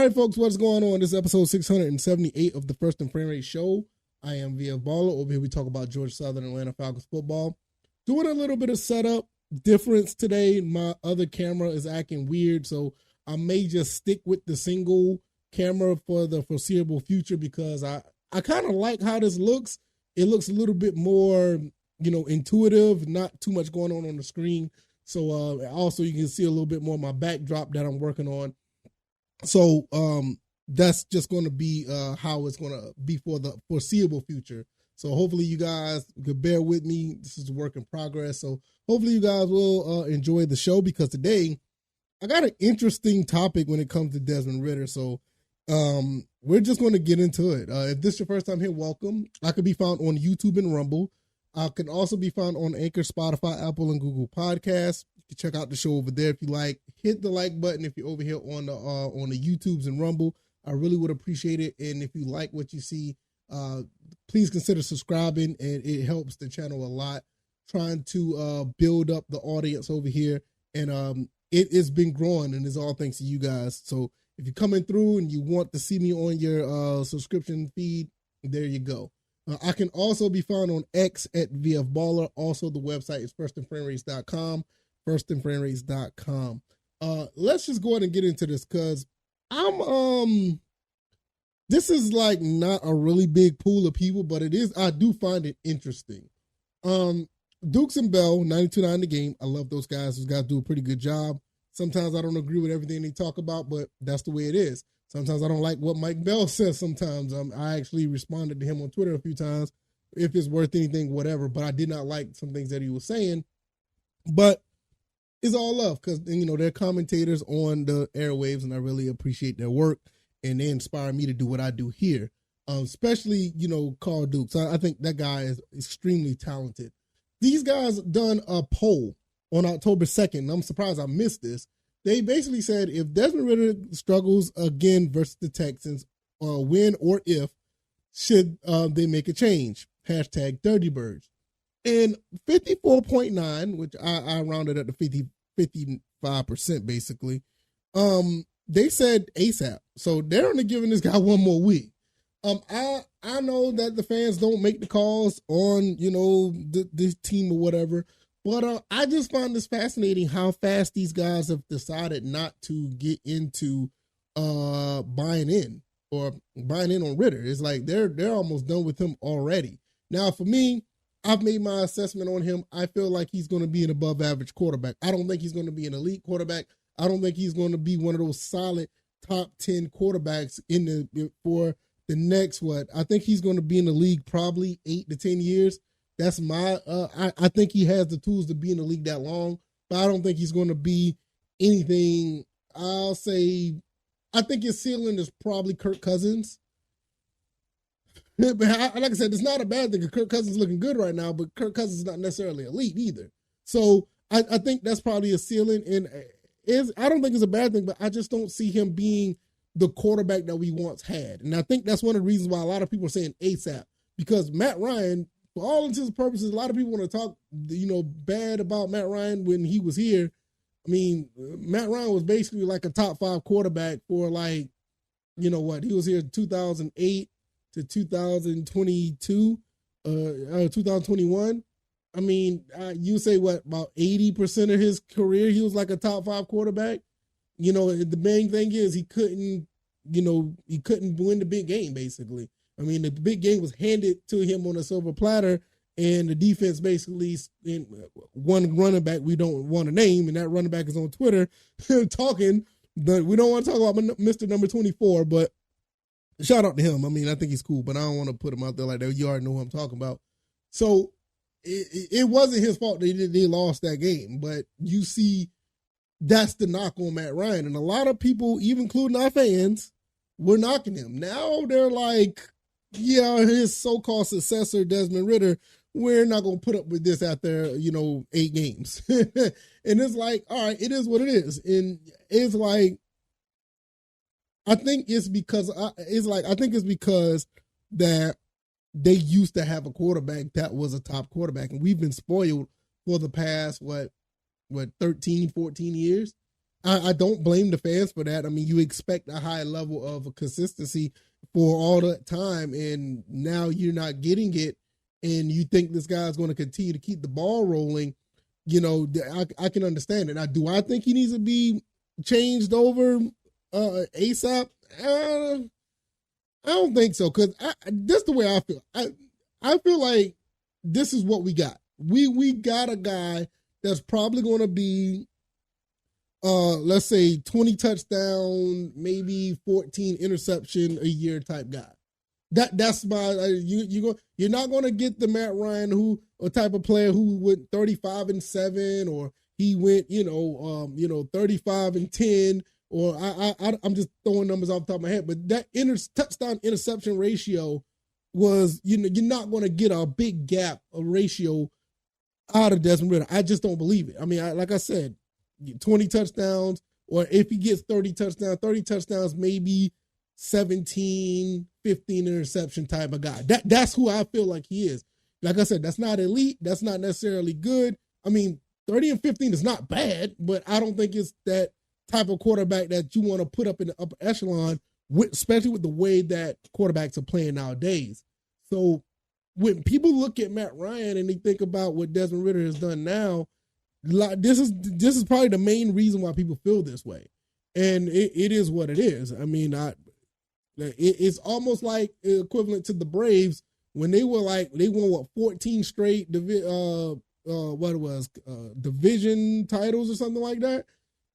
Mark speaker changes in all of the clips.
Speaker 1: right, folks, what's going on? This is episode 678 of the First and Frame Rate Show. I am VF Baller. Over here, we talk about Georgia Southern Atlanta Falcons football. Doing a little bit of setup difference today. My other camera is acting weird, so I may just stick with the single camera for the foreseeable future because I kind of like how this looks. It looks a little bit more, intuitive, not too much going on the screen. So also you can see a little bit more of my backdrop that I'm working on. So that's just going to be how it's going to be for the foreseeable future. So hopefully you guys could bear with me. This is a work in progress. So hopefully you guys will enjoy the show because today I got an interesting topic when it comes to Desmond Ridder. So we're just going to get into it. If this is your first time here, welcome. I could be found on YouTube and Rumble. I can also be found on Anchor, Spotify, Apple, and Google Podcasts. You can check out the show over there if you like. Hit the like button if you're over here on the YouTubes and Rumble. I really would appreciate it. And if you like what you see, please consider subscribing, and it helps the channel a lot. Trying to build up the audience over here, and it has been growing, and it's all thanks to you guys. So if you're coming through and you want to see me on your subscription feed, there you go. I can also be found on X at VF Baller. Also, the website is firstandframerates.com, firstandframerates.com. Let's just go ahead and get into this because this is like not a really big pool of people, but it is. I do find it interesting. Dukes and Bell, 92.9 the game. I love those guys. Those guys do a pretty good job. Sometimes I don't agree with everything they talk about, but that's the way it is. Sometimes I don't like what Mike Bell says sometimes. I actually responded to him on Twitter a few times, if it's worth anything, whatever, but I did not like some things that he was saying. But it's all love because, they're commentators on the airwaves, and I really appreciate their work, and they inspire me to do what I do here, especially, Carl Dukes. I think that guy is extremely talented. These guys done a poll on October 2nd, and I'm surprised I missed this. They basically said if Desmond Ridder struggles again versus the Texans, when or if, should they make a change? Hashtag Dirty Birds. And 54.9, which I rounded up to 55% basically, they said ASAP. So they're only giving this guy one more week. I know that the fans don't make the calls on, this team or whatever, but I just find this fascinating how fast these guys have decided not to get into buying in on Ridder. It's like they're almost done with him already. Now, for me, I've made my assessment on him. I feel like he's going to be an above average quarterback. I don't think he's going to be an elite quarterback. I don't think he's going to be one of those solid top 10 quarterbacks for the next, I think he's going to be in the league probably 8 to 10 years. That's my, I think he has the tools to be in the league that long, but I don't think he's going to be anything. I'll say, I think his ceiling is probably Kirk Cousins. But like I said, it's not a bad thing because Kirk Cousins is looking good right now, but Kirk Cousins is not necessarily elite either. So I think that's probably a ceiling, and I don't think it's a bad thing, but I just don't see him being the quarterback that we once had. And I think that's one of the reasons why a lot of people are saying ASAP, because Matt Ryan, for all intents and purposes, a lot of people want to talk, bad about Matt Ryan when he was here. I mean, Matt Ryan was basically like a top 5 quarterback for he was here 2008 to 2022, 2021. I mean, you say about 80% of his career, he was like a top 5 quarterback. The main thing is he couldn't win the big game, basically. I mean, the big game was handed to him on a silver platter, and the defense basically, one running back we don't want to name, and that running back is on Twitter talking, but we don't want to talk about Mr. Number 24, but shout out to him. I mean, I think he's cool, but I don't want to put him out there like that. You already know who I'm talking about. So it wasn't his fault they lost that game, but you see, that's the knock on Matt Ryan. And a lot of people, even including our fans, were knocking him. Now they're like, yeah, his so-called successor, Desmond Ridder, we're not going to put up with this after, 8 games. And it's like, all right, it is what it is. And it's like, I think it's because that they used to have a quarterback that was a top quarterback. And we've been spoiled for the past, 13, 14 years. I don't blame the fans for that. I mean, you expect a high level of consistency for all that time, and now you're not getting it, and you think this guy's going to continue to keep the ball rolling. I can understand it. Now, do I think he needs to be changed over ASAP? I don't think so, because that's the way I feel. I feel like this is what we got. We got a guy that's probably going to be, let's say 20 touchdown, maybe 14 interception a year type guy. That's my you're not going to get the Matt Ryan who a type of player who went 35-7, or he went 35-10, or I'm just throwing numbers off the top of my head, but that touchdown interception ratio was, you're not going to get a big gap, a ratio out of Desmond Ridder. I just don't believe it. I mean, like I said, 20 touchdowns, or if he gets 30 touchdowns, maybe 17, 15 interception type of guy. That's who I feel like he is. Like I said, that's not elite. That's not necessarily good. I mean, 30 and 15 is not bad, but I don't think it's that type of quarterback that you want to put up in the upper echelon, especially with the way that quarterbacks are playing nowadays. So when people look at Matt Ryan and they think about what Desmond Ridder has done now, this is probably the main reason why people feel this way. And it is what it is. I mean, it's almost like equivalent to the Braves when they won 14 straight division titles or something like that,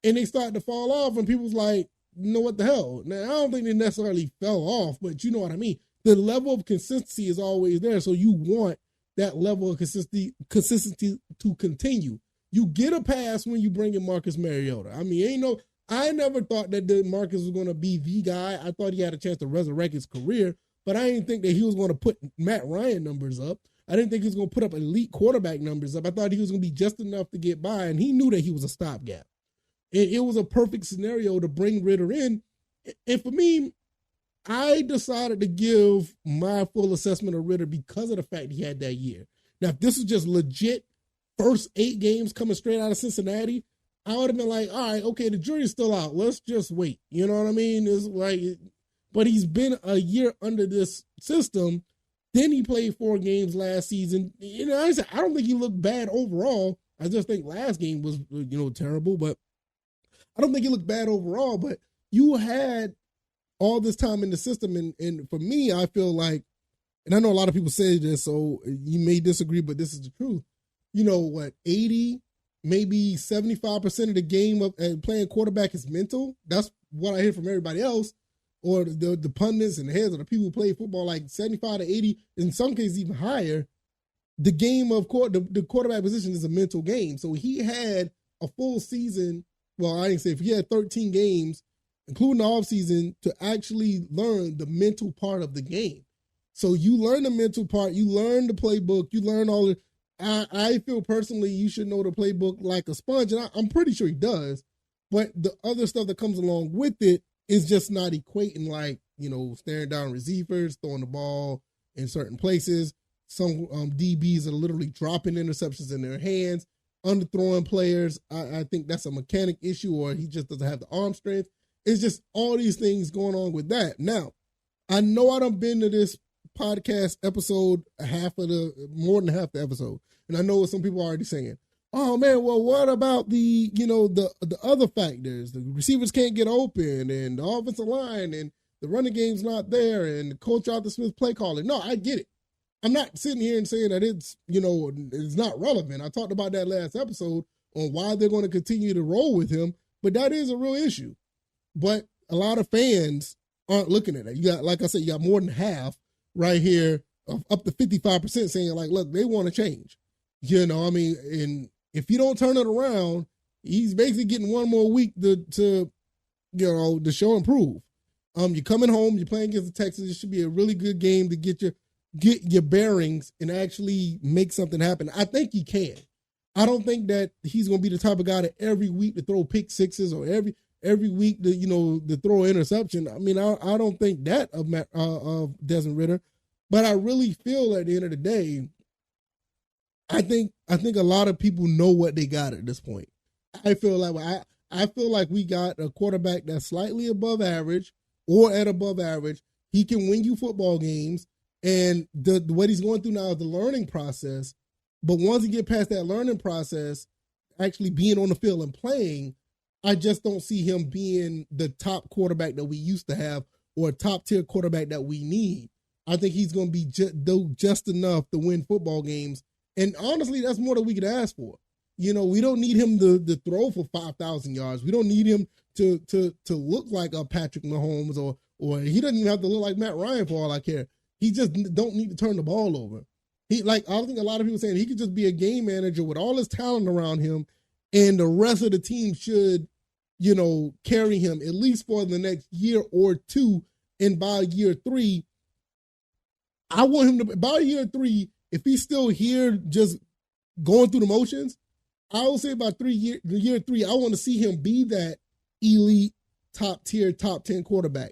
Speaker 1: and they started to fall off, and people's like, what the hell? Now, I don't think they necessarily fell off, but you know what I mean. The level of consistency is always there, so you want that level of consistency to continue. You get a pass when you bring in Marcus Mariota. I mean, I never thought that Marcus was going to be the guy. I thought he had a chance to resurrect his career, but I didn't think that he was going to put Matt Ryan numbers up. I didn't think he was going to put up elite quarterback numbers up. I thought he was going to be just enough to get by, and he knew that he was a stopgap. It was a perfect scenario to bring Ridder in. And for me, I decided to give my full assessment of Ridder because of the fact he had that year. Now, if this was just legit first 8 games coming straight out of Cincinnati, I would have been like, all right, okay, the jury's still out. Let's just wait. You know what I mean? It's like, but he's been a year under this system. Then he played 4 games last season. I said, I don't think he looked bad overall. I just think last game was, terrible, but I don't think he looked bad overall. But you had all this time in the system. And for me, I feel like, and I know a lot of people say this, so you may disagree, but this is the truth. 80, maybe 75% of the game of playing quarterback is mental. That's what I hear from everybody else, or the pundits and the heads of the people who play football, like 75 to 80, in some cases even higher. The game of the quarterback position is a mental game. So he had a full season. Well, I didn't say if he had 13 games, including the offseason, to actually learn the mental part of the game. So you learn the mental part, you learn the playbook, you learn all the. I feel personally you should know the playbook like a sponge, and I'm pretty sure he does. But the other stuff that comes along with it is just not equating, like, staring down receivers, throwing the ball in certain places. Some DBs are literally dropping interceptions in their hands, underthrowing players. I think that's a mechanic issue, or he just doesn't have the arm strength. It's just all these things going on with that. Now, I know I done been to this podcast episode more than half the episode, and I know what some people are already saying. Oh man, well, what about the other factors? The receivers can't get open, and the offensive line, and the running game's not there, and the coach Arthur Smith play calling. No, I get it. I'm not sitting here and saying that it's not relevant. I talked about that last episode on why they're going to continue to roll with him, but that is a real issue. But a lot of fans aren't looking at it. You got, like I said, you got more than half right here, up to 55% saying, like, look, they want to change. And if you don't turn it around, he's basically getting one more week to show and prove. You're coming home, you're playing against the Texans. It should be a really good game to get your bearings and actually make something happen. I think he can. I don't think that he's going to be the type of guy that every week to throw pick sixes, or every week to throw an interception. I mean, I don't think that of Desmond Ridder, but I really feel at the end of the day, I think a lot of people know what they got at this point. I feel like I feel like we got a quarterback that's slightly above average or at above average. He can win you football games. And what he's going through now is the learning process. But once he get past that learning process, actually being on the field and playing, I just don't see him being the top quarterback that we used to have or a top tier quarterback that we need. I think he's going to be just enough to win football games. And honestly, that's more than we could ask for. You know, we don't need him to throw for 5,000 yards. We don't need him to look like a Patrick Mahomes or he doesn't even have to look like Matt Ryan for all I care. He just don't need to turn the ball over. I think a lot of people saying he could just be a game manager with all his talent around him, and the rest of the team should, you know, carry him at least for the next year or two. And by year 3, I want him to, by year 3, if he's still here just going through the motions, I would say by year 3, I want to see him be that elite, top tier, top 10 quarterback.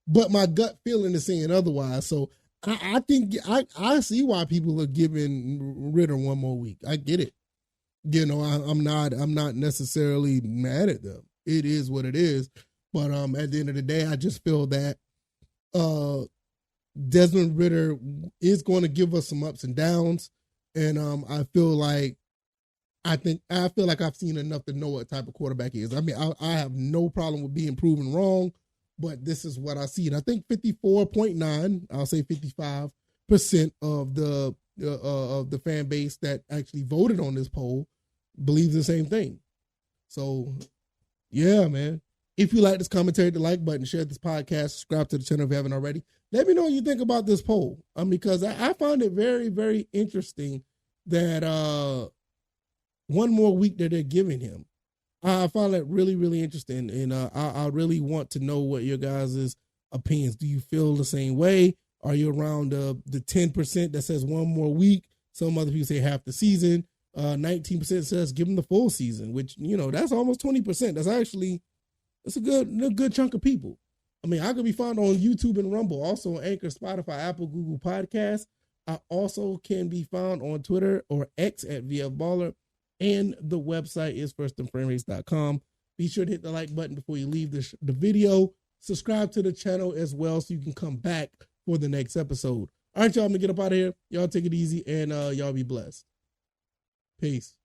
Speaker 1: But my gut feeling is saying otherwise. So I think I see why people are giving Ritter one more week. I get it. You know, I'm not necessarily mad at them. It is what it is. But at the end of the day, I just feel that Desmond Ritter is going to give us some ups and downs. And I feel like I've seen enough to know what type of quarterback he is. I mean, I have no problem with being proven wrong, but this is what I see. And I think 54.9, I'll say 55% of the fan base that actually voted on this poll believes the same thing. So, yeah, man. If you like this commentary, the like button, share this podcast, subscribe to the channel if you haven't already. Let me know what you think about this poll. Because I find it very, very interesting that one more week that they're giving him. I find that really, really interesting. And I really want to know what your guys' opinions. Do you feel the same way? Are you around the 10% that says one more week? Some other people say half the season. 19% says give him the full season, which, you know, that's almost 20%. That's a good chunk of people. I mean, I could be found on YouTube and Rumble, also on Anchor, Spotify, Apple, Google Podcasts. I also can be found on Twitter or X at VFBaller. And the website is firstandframerates.com. Be sure to hit the like button before you leave the video. Subscribe to the channel as well so you can come back for the next episode. All right, y'all, I'm going to get up out of here. Y'all take it easy and y'all be blessed. Peace.